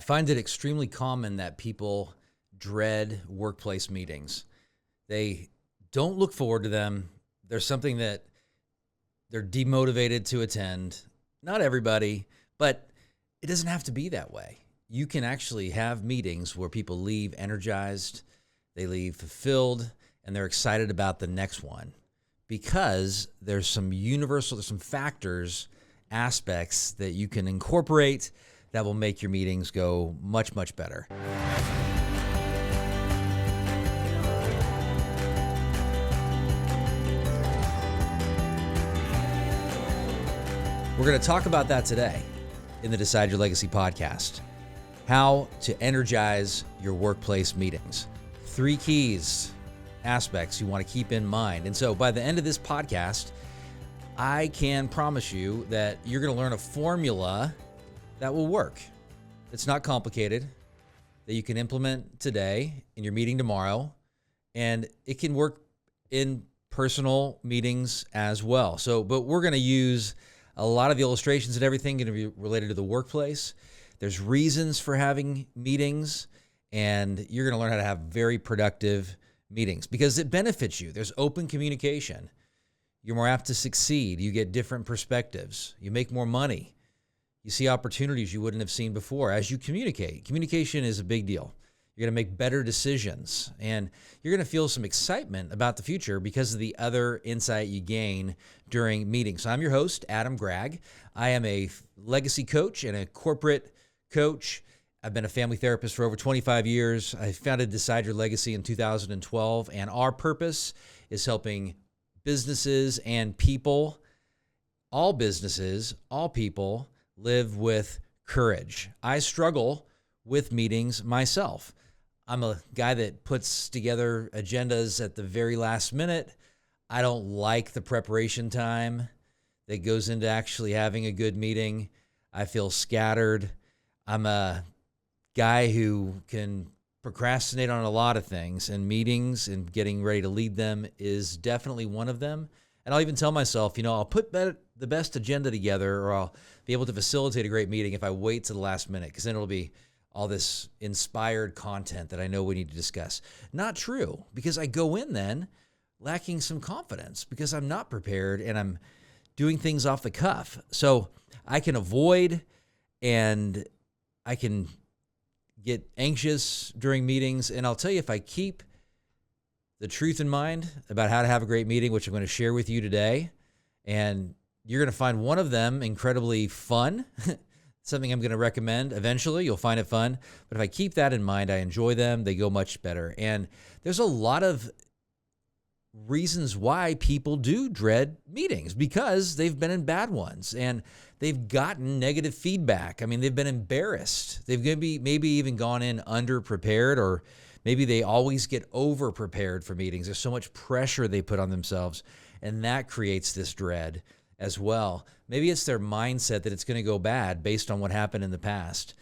find it extremely common that people dread workplace meetings. They don't look forward to them. There's something that they're demotivated to attend. Not everybody, but it doesn't have to be that way. You can actually have meetings where people leave energized, they leave fulfilled, and they're excited about the next one because there's some factors, aspects that you can incorporate that will make your meetings go much, much better. We're going to talk about that today in the Decide Your Legacy podcast. How to energize your workplace meetings. 3 keys, aspects you want to keep in mind. And so by the end of this podcast, I can promise you that you're going to learn a formula that will work. It's not complicated, that you can implement today in your meeting tomorrow, and it can work in personal meetings as well. But we're going to use a lot of the illustrations and everything going to be related to the workplace. There's reasons for having meetings, and you're going to learn how to have very productive meetings because it benefits you. There's open communication. You're more apt to succeed. You get different perspectives. You make more money. You see opportunities you wouldn't have seen before as you communicate. Communication is a big deal. You're going to make better decisions, and you're going to feel some excitement about the future because of the other insight you gain during meetings. So I'm your host, Adam Gragg. I am a legacy coach and a corporate coach. I've been a family therapist for over 25 years. I founded Decide Your Legacy in 2012, and our purpose is helping businesses and people, all businesses, all people, live with courage. I struggle with meetings myself. I'm a guy that puts together agendas at the very last minute. I don't like the preparation time that goes into actually having a good meeting. I feel scattered. I'm a guy who can procrastinate on a lot of things, and meetings and getting ready to lead them is definitely one of them. And I'll even tell myself, I'll put the best agenda together, or I'll be able to facilitate a great meeting if I wait to the last minute, because then it'll be all this inspired content that I know we need to discuss. Not true, because I go in then lacking some confidence because I'm not prepared and I'm doing things off the cuff. So I can avoid and I can get anxious during meetings. And I'll tell you, if I keep the truth in mind about how to have a great meeting, which I'm going to share with you today, and you're going to find one of them incredibly fun, something I'm going to recommend. Eventually, you'll find it fun. But if I keep that in mind, I enjoy them. They go much better. And there's a lot of reasons why people do dread meetings, because they've been in bad ones and they've gotten negative feedback. I mean, they've been embarrassed. They've maybe even gone in underprepared, or maybe they always get over-prepared for meetings. There's so much pressure they put on themselves, and that creates this dread as well. Maybe it's their mindset that it's going to go bad based on what happened in the past.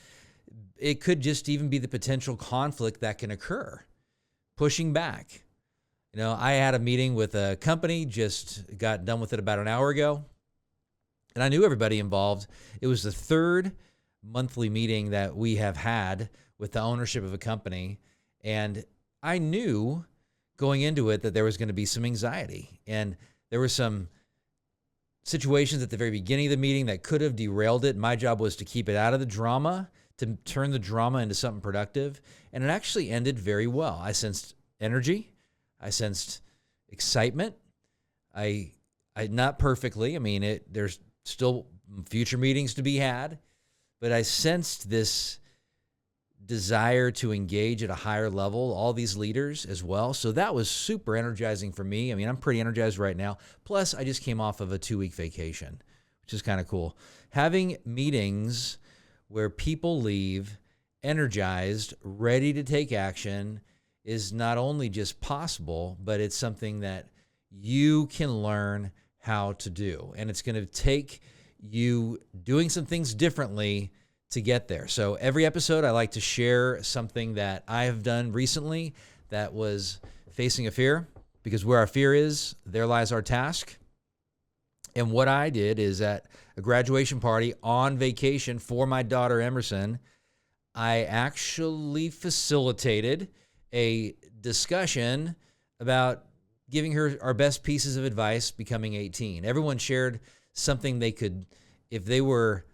It could just even be the potential conflict that can occur, pushing back. I had a meeting with a company, just got done with it about an hour ago, and I knew everybody involved. It was the 3rd monthly meeting that we have had with the ownership of a company, and I knew going into it that there was going to be some anxiety, and there were some situations at the very beginning of the meeting that could have derailed it. My job was to keep it out of the drama, to turn the drama into something productive, and it actually ended very well. I sensed energy. I sensed excitement. I not perfectly. I mean, there's still future meetings to be had, but I sensed this desire to engage at a higher level, all these leaders as well. So that was super energizing for me. I mean, I'm pretty energized right now. Plus, I just came off of a 2-week vacation, which is kind of cool. Having meetings where people leave energized, ready to take action, is not only just possible, but it's something that you can learn how to do. And it's going to take you doing some things differently to get there. So every episode, I like to share something that I have done recently that was facing a fear, because where our fear is, there lies our task. And what I did is, at a graduation party on vacation for my daughter Emerson, I actually facilitated a discussion about giving her our best pieces of advice becoming 18. Everyone shared something they could, if they were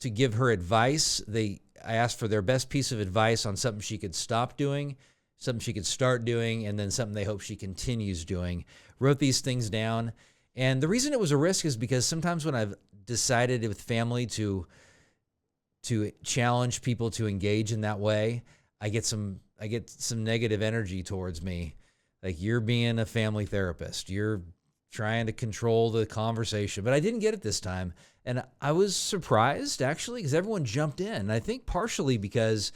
to give her advice, I asked for their best piece of advice on something she could stop doing, something she could start doing, and then something they hope she continues doing. Wrote these things down. And the reason it was a risk is because sometimes when I've decided with family to challenge people to engage in that way, I get some negative energy towards me. Like, you're being a family therapist. You're trying to control the conversation. But I didn't get it this time. And I was surprised, actually, because everyone jumped in. I think partially because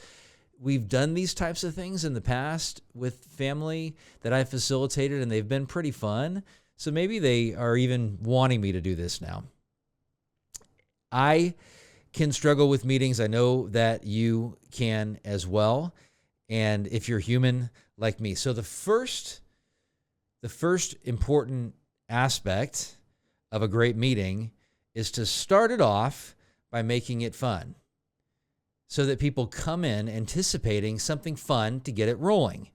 we've done these types of things in the past with family that I've facilitated, and they've been pretty fun. So maybe they are even wanting me to do this now. I can struggle with meetings. I know that you can as well. And if you're human like me. So the first important aspect of a great meeting is to start it off by making it fun, so that people come in anticipating something fun to get it rolling.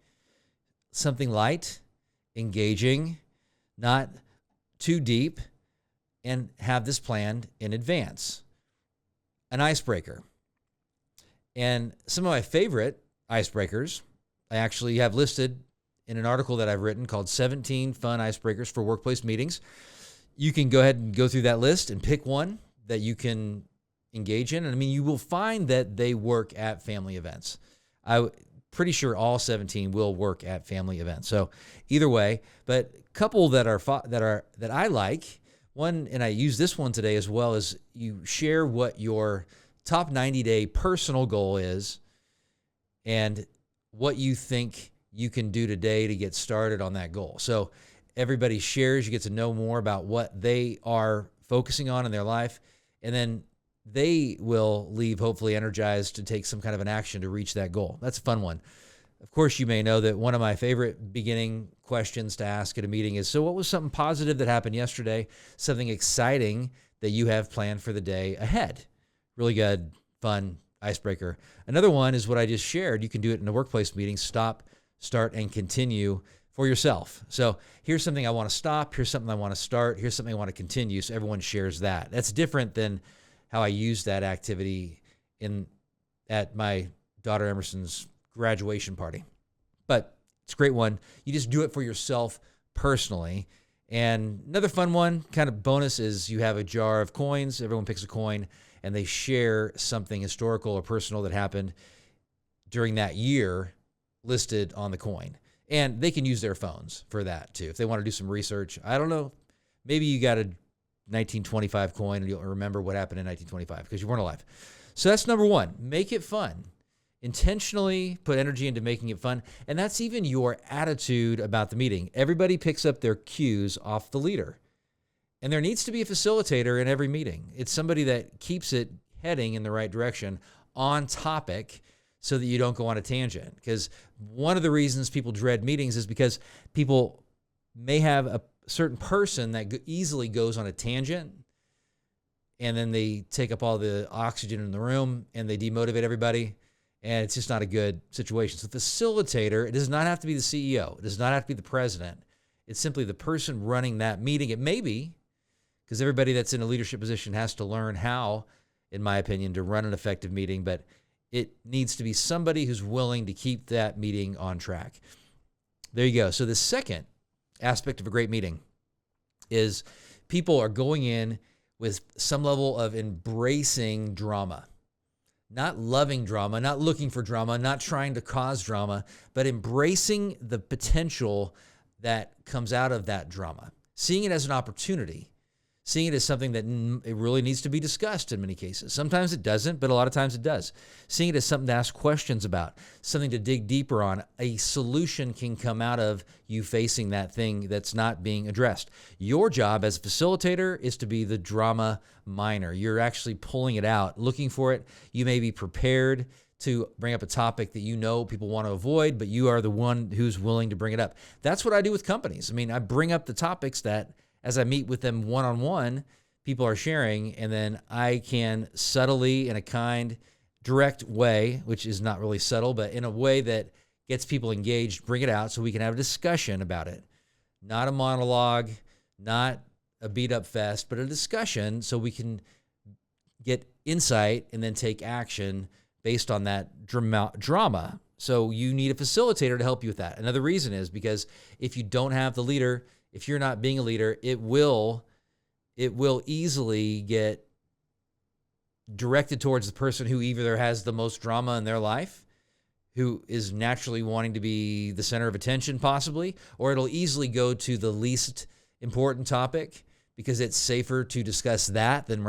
Something light, engaging, not too deep, and have this planned in advance. An icebreaker. And some of my favorite icebreakers I actually have listed in an article that I've written called 17 Fun Icebreakers for Workplace Meetings. You can go ahead and go through that list and pick one that you can engage in. And I mean, you will find that they work at family events. I'm pretty sure all 17 will work at family events. So either way, but a couple that I like, one, and I use this one today as well, is you share what your top 90-day personal goal is and what you think you can do today to get started on that goal. So everybody shares, you get to know more about what they are focusing on in their life, and then they will leave hopefully energized to take some kind of an action to reach that goal. That's a fun one. Of course, you may know that one of my favorite beginning questions to ask at a meeting is, so what was something positive that happened yesterday, something exciting that you have planned for the day ahead? Really good, fun icebreaker. Another one is what I just shared. You can do it in a workplace meeting: stop, start, and continue for yourself. So here's something I want to stop. Here's something I want to start. Here's something I want to continue. So everyone shares that. That's different than how I use that activity at my daughter Emerson's graduation party. But it's a great one. You just do it for yourself personally. And another fun one, kind of bonus, is you have a jar of coins. Everyone picks a coin, and they share something historical or personal that happened during that year listed on the coin. And they can use their phones for that too. If they want to do some research, I don't know, maybe you got a 1925 coin and you'll remember what happened in 1925 because you weren't alive. So that's number one. Make it fun. Intentionally put energy into making it fun. And that's even your attitude about the meeting. Everybody picks up their cues off the leader. And there needs to be a facilitator in every meeting. It's somebody that keeps it heading in the right direction, on topic, so that you don't go on a tangent. Because one of the reasons people dread meetings is because people may have a certain person that easily goes on a tangent, and then they take up all the oxygen in the room and they demotivate everybody, and it's just not a good situation. So the facilitator, it does not have to be the CEO. It does not have to be the president. It's simply the person running that meeting. It may be, because everybody that's in a leadership position has to learn how, in my opinion, to run an effective meeting, but it needs to be somebody who's willing to keep that meeting on track. There you go. So the second aspect of a great meeting is people are going in with some level of embracing drama, not loving drama, not looking for drama, not trying to cause drama, but embracing the potential that comes out of that drama, seeing it as an opportunity, seeing it as something that it really needs to be discussed in many cases. Sometimes it doesn't, but a lot of times it does. Seeing it as something to ask questions about, something to dig deeper on. A solution can come out of you facing that thing that's not being addressed. Your job as a facilitator is to be the drama miner. You're actually pulling it out, looking for it. You may be prepared to bring up a topic that you know people want to avoid, but you are the one who's willing to bring it up. That's what I do with companies. I mean, I bring up the topics that, as I meet with them one-on-one, people are sharing, and then I can subtly, in a kind, direct way, which is not really subtle, but in a way that gets people engaged, bring it out so we can have a discussion about it. Not a monologue, not a beat up fest, but a discussion so we can get insight and then take action based on that drama. So you need a facilitator to help you with that. Another reason is because if you don't have the leader, if you're not being a leader, it will easily get directed towards the person who either has the most drama in their life, who is naturally wanting to be the center of attention possibly, or it'll easily go to the least important topic because it's safer to discuss that than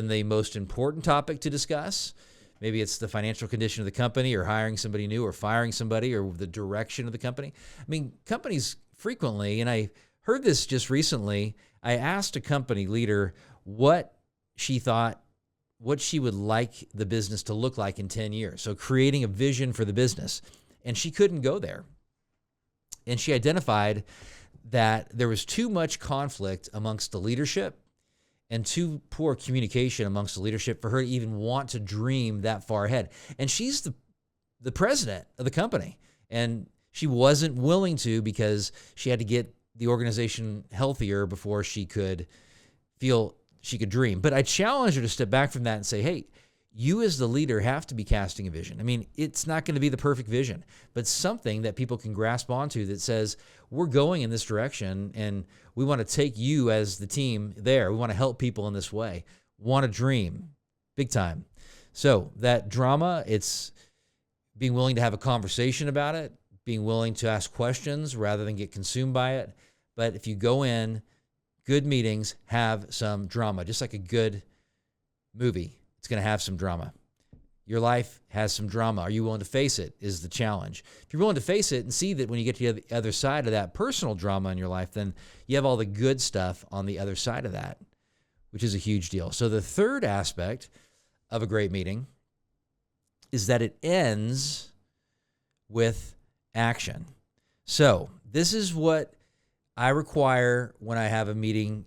the most important topic to discuss. Maybe it's the financial condition of the company or hiring somebody new or firing somebody or the direction of the company. I mean, companies frequently, and I heard this just recently, I asked a company leader what she would like the business to look like in 10 years. So creating a vision for the business. And she couldn't go there. And she identified that there was too much conflict amongst the leadership and too poor communication amongst the leadership for her to even want to dream that far ahead. And she's the president of the company. And she wasn't willing to because she had to get the organization healthier before she could feel she could dream. But I challenge her to step back from that and say, hey, you as the leader have to be casting a vision. I mean, it's not going to be the perfect vision, but something that people can grasp onto that says, we're going in this direction and we want to take you as the team there. We want to help people in this way. Want to dream big time. So that drama, it's being willing to have a conversation about it, being willing to ask questions rather than get consumed by it. But if you go in, good meetings have some drama, just like a good movie. It's going to have some drama. Your life has some drama. Are you willing to face it is the challenge. If you're willing to face it and see that when you get to the other side of that personal drama in your life, then you have all the good stuff on the other side of that, which is a huge deal. So the third aspect of a great meeting is that it ends with action. So this is what I require when I have a meeting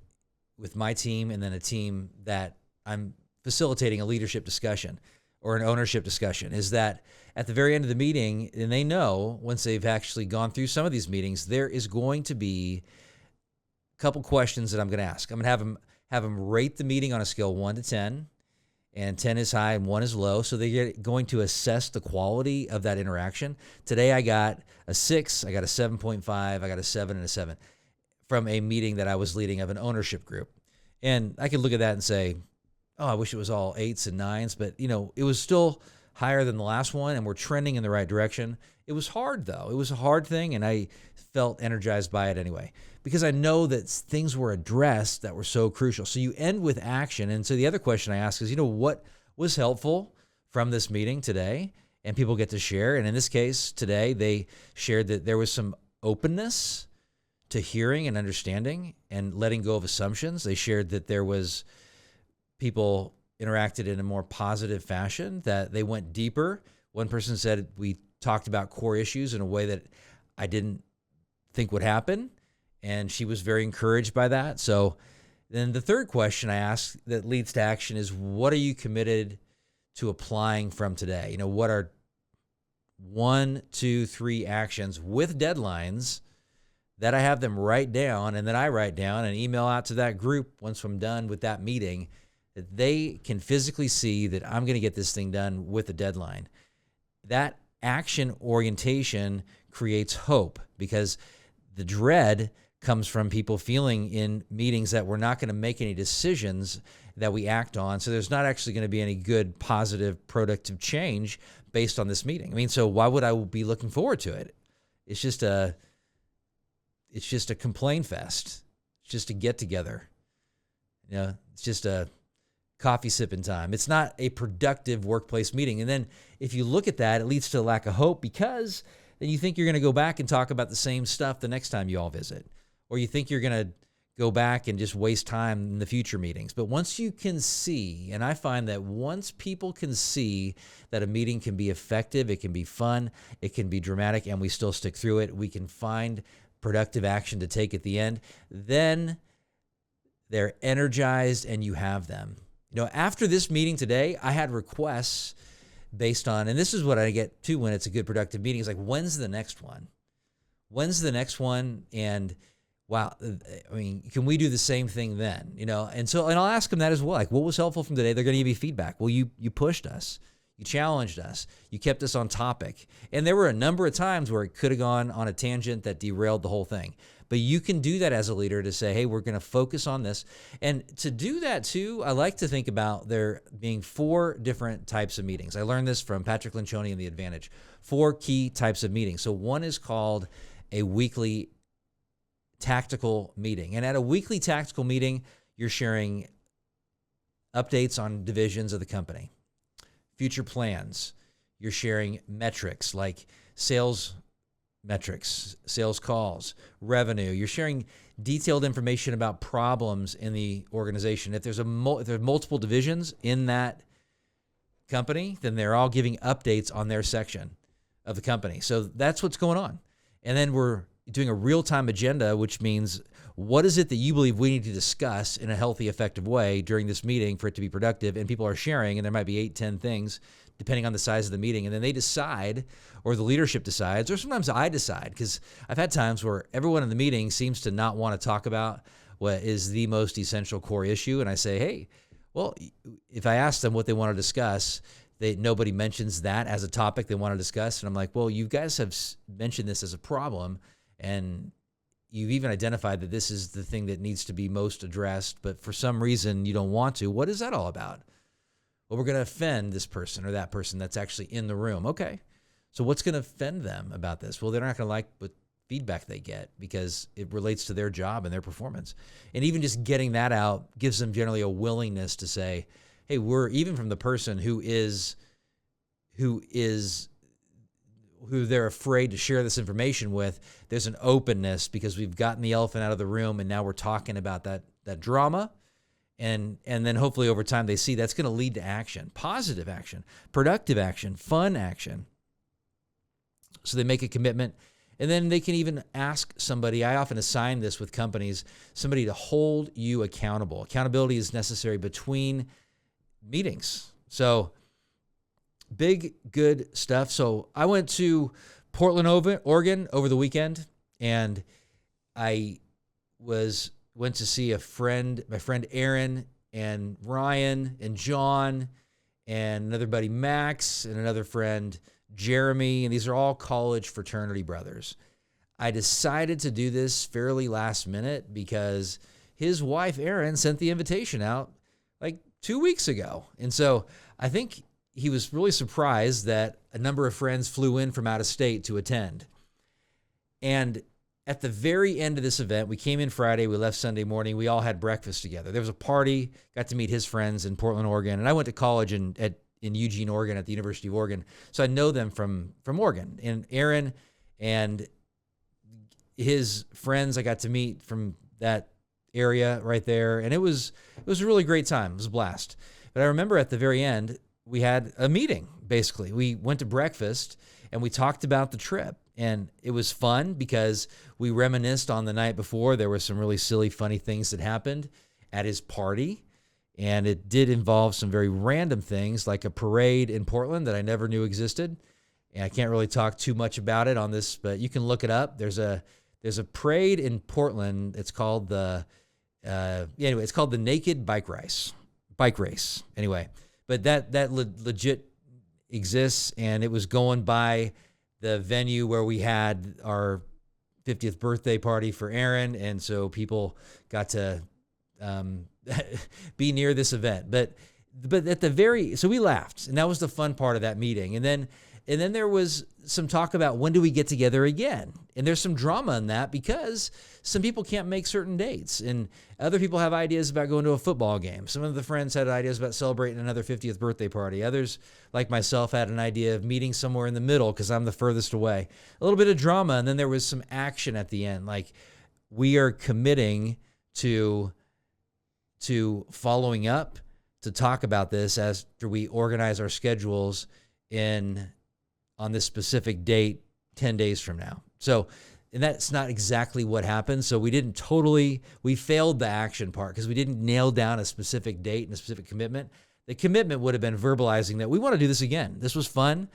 with my team and then a team that I'm facilitating a leadership discussion or an ownership discussion, is that at the very end of the meeting, and they know once they've actually gone through some of these meetings, there is going to be a couple questions that I'm going to ask. I'm going to have them rate the meeting on a scale 1 to 10, and 10 is high and 1 is low. So they're going to assess the quality of that interaction. Today I got a 6, I got a 7.5, I got a 7 and a 7 from a meeting that I was leading of an ownership group. And I could look at that and say, oh, I wish it was all 8s and 9s, but it was still higher than the last one and we're trending in the right direction. It was hard though. It was a hard thing and I felt energized by it anyway, because I know that things were addressed that were so crucial. So you end with action. And so the other question I ask is, what was helpful from this meeting today? And people get to share. And in this case today, they shared that there was some openness to hearing and understanding and letting go of assumptions. They shared that there was people interacted in a more positive fashion, that they went deeper. One person said, we talked about core issues in a way that I didn't think would happen. And she was very encouraged by that. So then the third question I asked that leads to action is, what are you committed to applying from today? What are 1, 2, 3 actions with deadlines that I have them write down and then I write down and email out to that group once I'm done with that meeting, that they can physically see that I'm going to get this thing done with a deadline. That action orientation creates hope, because the dread comes from people feeling in meetings that we're not going to make any decisions that we act on. So there's not actually going to be any good, positive, productive change based on this meeting. So why would I be looking forward to it? It's just a complain fest. It's just a get together. It's just a coffee sipping time. It's not a productive workplace meeting. And then if you look at that, it leads to a lack of hope, because then you think you're going to go back and talk about the same stuff the next time you all visit, or you think you're going to go back and just waste time in the future meetings. But once you can see, and I find that once people can see that a meeting can be effective, it can be fun, it can be dramatic, and we still stick through it, we can find productive action to take at the end, then they're energized and you have them. After this meeting today, I had requests based on, and this is what I get to when it's a good productive meeting. It's like, when's the next one? When's the next one? And wow, can we do the same thing then? And I'll ask them that as well. Like, what was helpful from today? They're going to give you feedback. Well, you pushed us. You challenged us. You kept us on topic. And there were a number of times where it could have gone on a tangent that derailed the whole thing. But you can do that as a leader to say, hey, we're going to focus on this. And to do that too, I like to think about there being 4 different types of meetings. I learned this from Patrick Lencioni in The Advantage. 4 key types of meetings. So one is called a weekly tactical meeting. And at a weekly tactical meeting, you're sharing updates on divisions of the company, future plans. You're sharing metrics like sales metrics, sales calls, revenue. You're sharing detailed information about problems in the organization. If there's multiple divisions in that company, then they're all giving updates on their section of the company. So that's what's going on. And then we're doing a real-time agenda, which means what is it that you believe we need to discuss in a healthy, effective way during this meeting for it to be productive? And people are sharing, and there might be 8, 10 things, depending on the size of the meeting. And then they decide, or the leadership decides, or sometimes I decide, because I've had times where everyone in the meeting seems to not want to talk about what is the most essential core issue. And I say, hey, well, if I ask them what they want to discuss, nobody mentions that as a topic they want to discuss. And I'm like, well, you guys have mentioned this as a problem, and you've even identified that this is the thing that needs to be most addressed, but for some reason you don't want to. What is that all about? Well, we're going to offend this person or that person that's actually in the room. Okay. So what's going to offend them about this? Well, they're not going to like what feedback they get because it relates to their job and their performance. And even just getting that out gives them generally a willingness to say, hey, we're even from the person who they're afraid to share this information with, there's an openness because we've gotten the elephant out of the room and now we're talking about that drama. And then hopefully over time they see that's going to lead to action, positive action, productive action, fun action. So they make a commitment, and then they can even ask somebody. I often assign this with companies, somebody to hold you accountable. Accountability is necessary between meetings. So big, good stuff. So I went to Portland, Oregon over the weekend, and I went to see my friend Aaron and Ryan and John and another buddy Max and another friend Jeremy, and these are all college fraternity brothers. I decided to do this fairly last minute because his wife Erin sent the invitation out like 2 weeks ago. And so I think he was really surprised that a number of friends flew in from out of state to attend. And at the very end of this event, we came in Friday, we left Sunday morning, we all had breakfast together. There was a party, got to meet his friends in Portland, Oregon, and I went to college in Eugene, Oregon at the University of Oregon. So I know them from Oregon. And Aaron and his friends I got to meet from that area right there. And it was a really great time. It was a blast. But I remember at the very end, we had a meeting, basically. We went to breakfast and we talked about the trip. And it was fun because we reminisced on the night before. There were some really silly, funny things that happened at his party. And it did involve some very random things like a parade in Portland that I never knew existed. And I can't really talk too much about it on this, but you can look it up. There's a parade in Portland. It's called it's called the Naked Bike Race. Anyway, but that legit exists, and it was going by the venue where we had our 50th birthday party for Aaron, and so people got to be near this event. But at so we laughed, and that was the fun part of that meeting. And then there was some talk about when do we get together again? And there's some drama in that because some people can't make certain dates, and other people have ideas about going to a football game. Some of the friends had ideas about celebrating another 50th birthday party. Others, like myself, had an idea of meeting somewhere in the middle because I'm the furthest away. A little bit of drama, and then there was some action at the end. Like, we are committing to following up to talk about this after we organize our schedules on this specific date 10 days from now. So And that's not exactly what happened. So we failed the action part because we didn't nail down a specific date and a specific commitment. The commitment would have been verbalizing that we want to do this again. This was fun.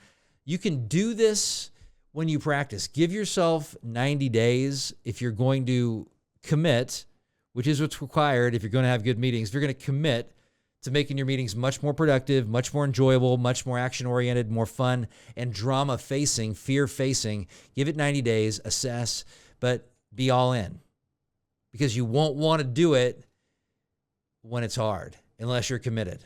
You can do this when you practice. Give yourself 90 days if you're going to commit, which is what's required if you're going to have good meetings. If you're going to commit to making your meetings much more productive, much more enjoyable, much more action-oriented, more fun, and drama-facing, fear-facing, give it 90 days, assess, but be all in. Because you won't want to do it when it's hard, unless you're committed.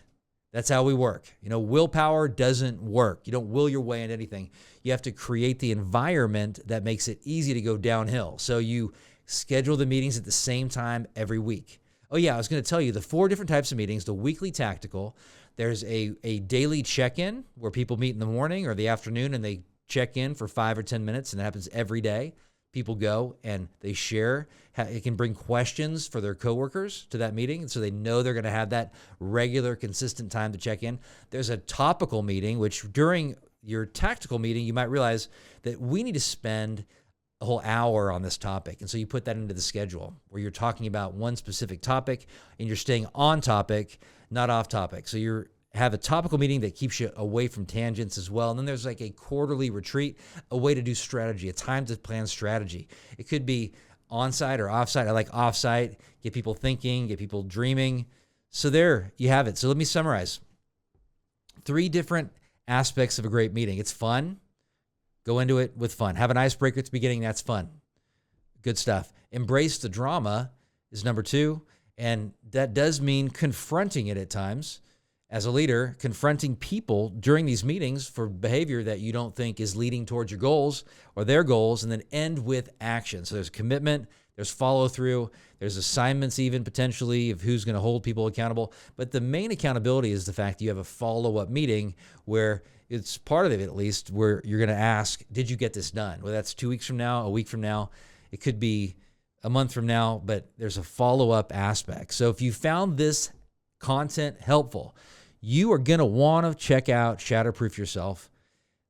That's how we work. Willpower doesn't work. You don't will your way into anything. You have to create the environment that makes it easy to go downhill. So you schedule the meetings at the same time every week. Oh yeah, I was going to tell you the 4 different types of meetings: the weekly tactical. There's a daily check-in where people meet in the morning or the afternoon and they check in for 5 or 10 minutes, and it happens every day. People go and they share. It can bring questions for their coworkers to that meeting, and so they know they're going to have that regular, consistent time to check in. There's a topical meeting, which during your tactical meeting, you might realize that we need to spend a whole hour on this topic. And so you put that into the schedule where you're talking about one specific topic and you're staying on topic, not off topic. So you have a topical meeting that keeps you away from tangents as well. And then there's like a quarterly retreat, a way to do strategy, a time to plan strategy. It could be on-site or off-site. I like off-site, get people thinking, get people dreaming. So there you have it. So let me summarize. 3 different aspects of a great meeting. It's fun. Go into it with fun. Have an icebreaker at the beginning. That's fun. Good stuff. Embrace the drama is number 2. And that does mean confronting it at times. As a leader, confronting people during these meetings for behavior that you don't think is leading towards your goals or their goals, and then end with action. So there's commitment, there's follow through, there's assignments even potentially of who's going to hold people accountable. But the main accountability is the fact that you have a follow-up meeting where it's part of it, at least, where you're going to ask, did you get this done? Well, that's 2 weeks from now, a week from now. It could be a month from now, but there's a follow-up aspect. So if you found this content helpful, you are going to want to check out Shatterproof Yourself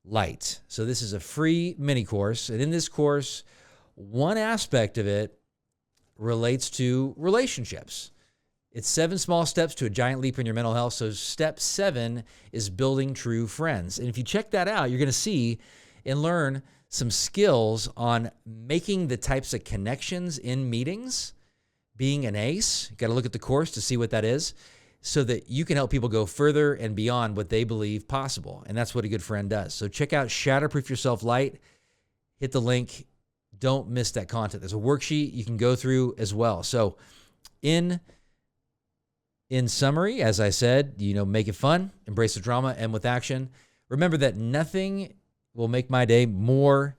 Lite. So this is a free mini course. And in this course, one aspect of it relates to relationships. It's 7 small steps to a giant leap in your mental health. So step 7 is building true friends. And if you check that out, you're going to see and learn some skills on making the types of connections in meetings, being an ace. You got to look at the course to see what that is, so that you can help people go further and beyond what they believe possible. And that's what a good friend does. So check out Shatterproof Yourself Lite. Hit the link. Don't miss that content. There's a worksheet you can go through as well. So in summary, as I said, make it fun, embrace the drama, and with action. Remember that nothing will make my day more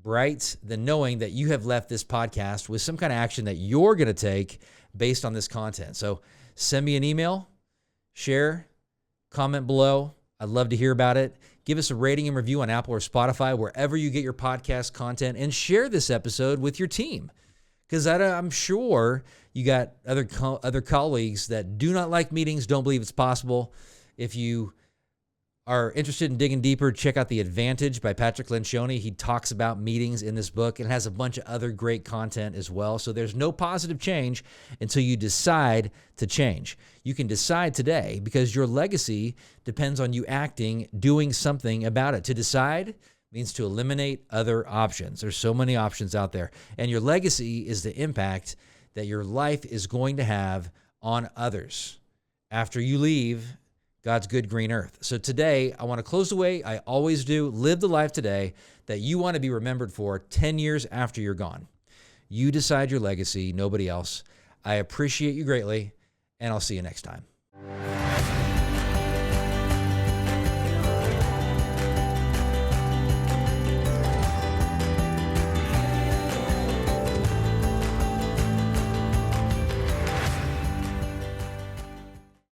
bright than knowing that you have left this podcast with some kind of action that you're going to take based on this content. So send me an email, share, comment below. I'd love to hear about it. Give us a rating and review on Apple or Spotify, wherever you get your podcast content, and share this episode with your team. Because I'm sure you got other colleagues that do not like meetings, don't believe it's possible. If you are interested in digging deeper, check out The Advantage by Patrick Lencioni. He talks about meetings in this book and has a bunch of other great content as well. So there's no positive change until you decide to change. You can decide today because your legacy depends on you acting, doing something about it. To decide means to eliminate other options. There's so many options out there. And your legacy is the impact that your life is going to have on others after you leave God's good green earth. So today, I want to close the way I always do. Live the life today that you want to be remembered for 10 years after you're gone. You decide your legacy, nobody else. I appreciate you greatly, and I'll see you next time.